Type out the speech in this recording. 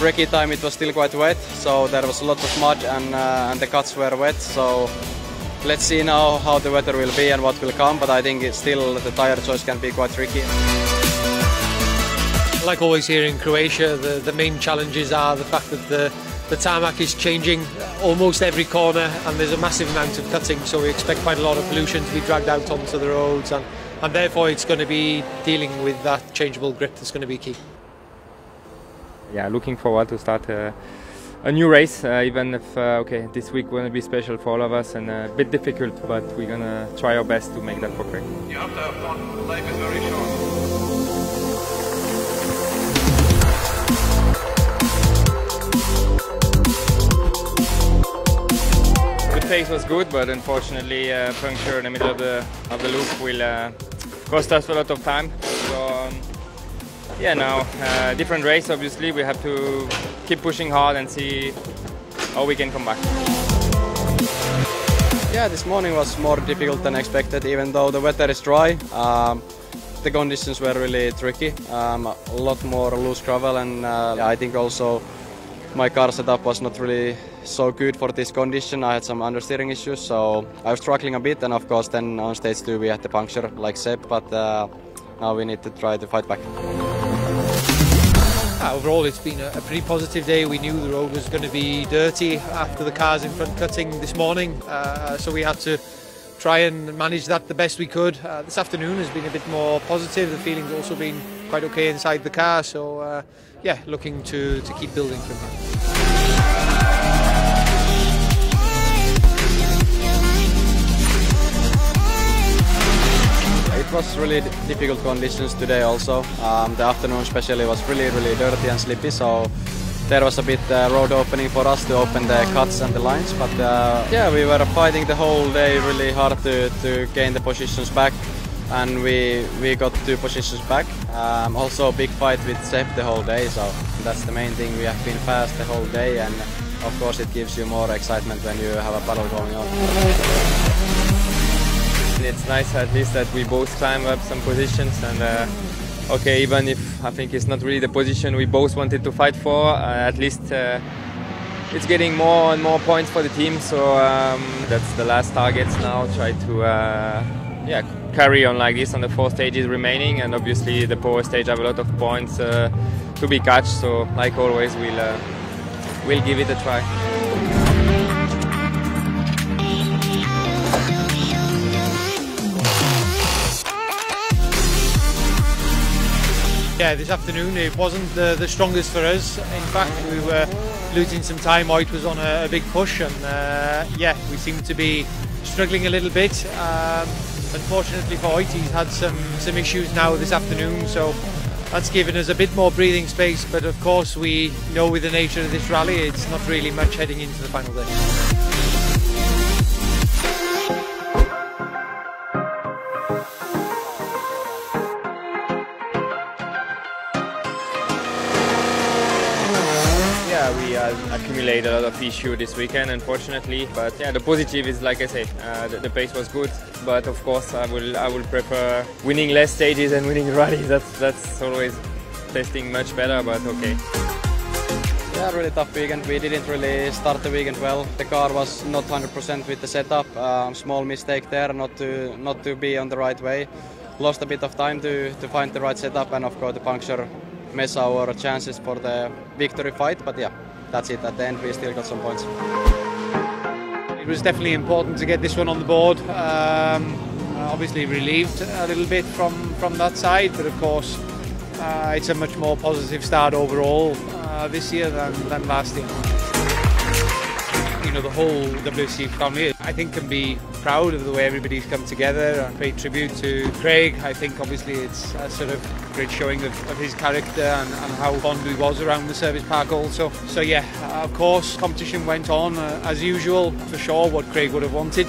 Recce time it was still quite wet, so there was a lot of mud and the cuts were wet. So let's see now how the weather will be and what will come, but I think it's still the tyre choice can be quite tricky. Like always here in Croatia, the main challenges are the fact that the tarmac is changing almost every corner and there's a massive amount of cutting, so we expect quite a lot of pollution to be dragged out onto the roads, and therefore it's going to be dealing with that changeable grip that's going to be key. Yeah, looking forward to start a new race, even if okay, this week will be special for all of us and a bit difficult, but we're going to try our best to make that for Craig. You have to have fun, life is very short. The pace was good, but unfortunately puncture in the middle of the loop will cost us a lot of time. So yeah, now different race obviously, we have to keep pushing hard and see how we can come back. Yeah, this morning was more difficult than expected, even though the weather is dry. The conditions were really tricky, a lot more loose gravel, and I think also my car setup was not really so good for this condition. I had some understeering issues, so I was struggling a bit, and of course then on stage 2 we had the puncture like Seb, but now we need to try to fight back. Overall it's been a pretty positive day. We knew the road was going to be dirty after the cars in front cutting this morning, so we had to try and manage that the best we could. This afternoon has been a bit more positive. The feeling's also been quite okay inside the car, so yeah, looking to keep building from here. It was really difficult conditions today also. The afternoon especially was really dirty and slippy, so there was a bit road opening for us to open the cuts and the lines, but yeah, we were fighting the whole day really hard to gain the positions back, and we got 2 positions back. Also a big fight with Seb the whole day, so that's the main thing. We have been fast the whole day, and of course it gives you more excitement when you have a battle going on. It's nice at least that we both climb up some positions, and okay, even if I think it's not really the position we both wanted to fight for, at least it's getting more and more points for the team, so that's the last targets now. Try to yeah, carry on like this on the 4 stages remaining, and obviously the power stage have a lot of points to be catched, so like always we'll give it a try. Yeah, this afternoon it wasn't the strongest for us. In fact, we were losing some time. Oit was on a big push, and yeah, we seem to be struggling a little bit. Unfortunately for Oit, he's had some issues now this afternoon, so that's given us a bit more breathing space. But of course, we know with the nature of this rally, it's not really much heading into the final day. Yeah, we accumulated a lot of issues this weekend, unfortunately. But yeah, the positive is, like I say, the pace was good. But of course, I will prefer winning less stages and winning rallies. That's always testing much better. But okay. Yeah, really tough weekend. We didn't really start the weekend well. The car was not 100% with the setup. Small mistake there, not to be on the right way. Lost a bit of time to find the right setup, and of course the puncture mess our chances for the victory fight, but yeah, that's it. At the end we still got some points. It was definitely important to get this one on the board. Obviously relieved a little bit from that side, but of course it's a much more positive start overall this year than last year. You know, the whole WC family, I think, can be proud of the way everybody's come together and paid tribute to Craig. I think obviously it's a sort of great showing of his character and how fond he was around the service park also. So yeah, of course, competition went on as usual, for sure, what Craig would have wanted.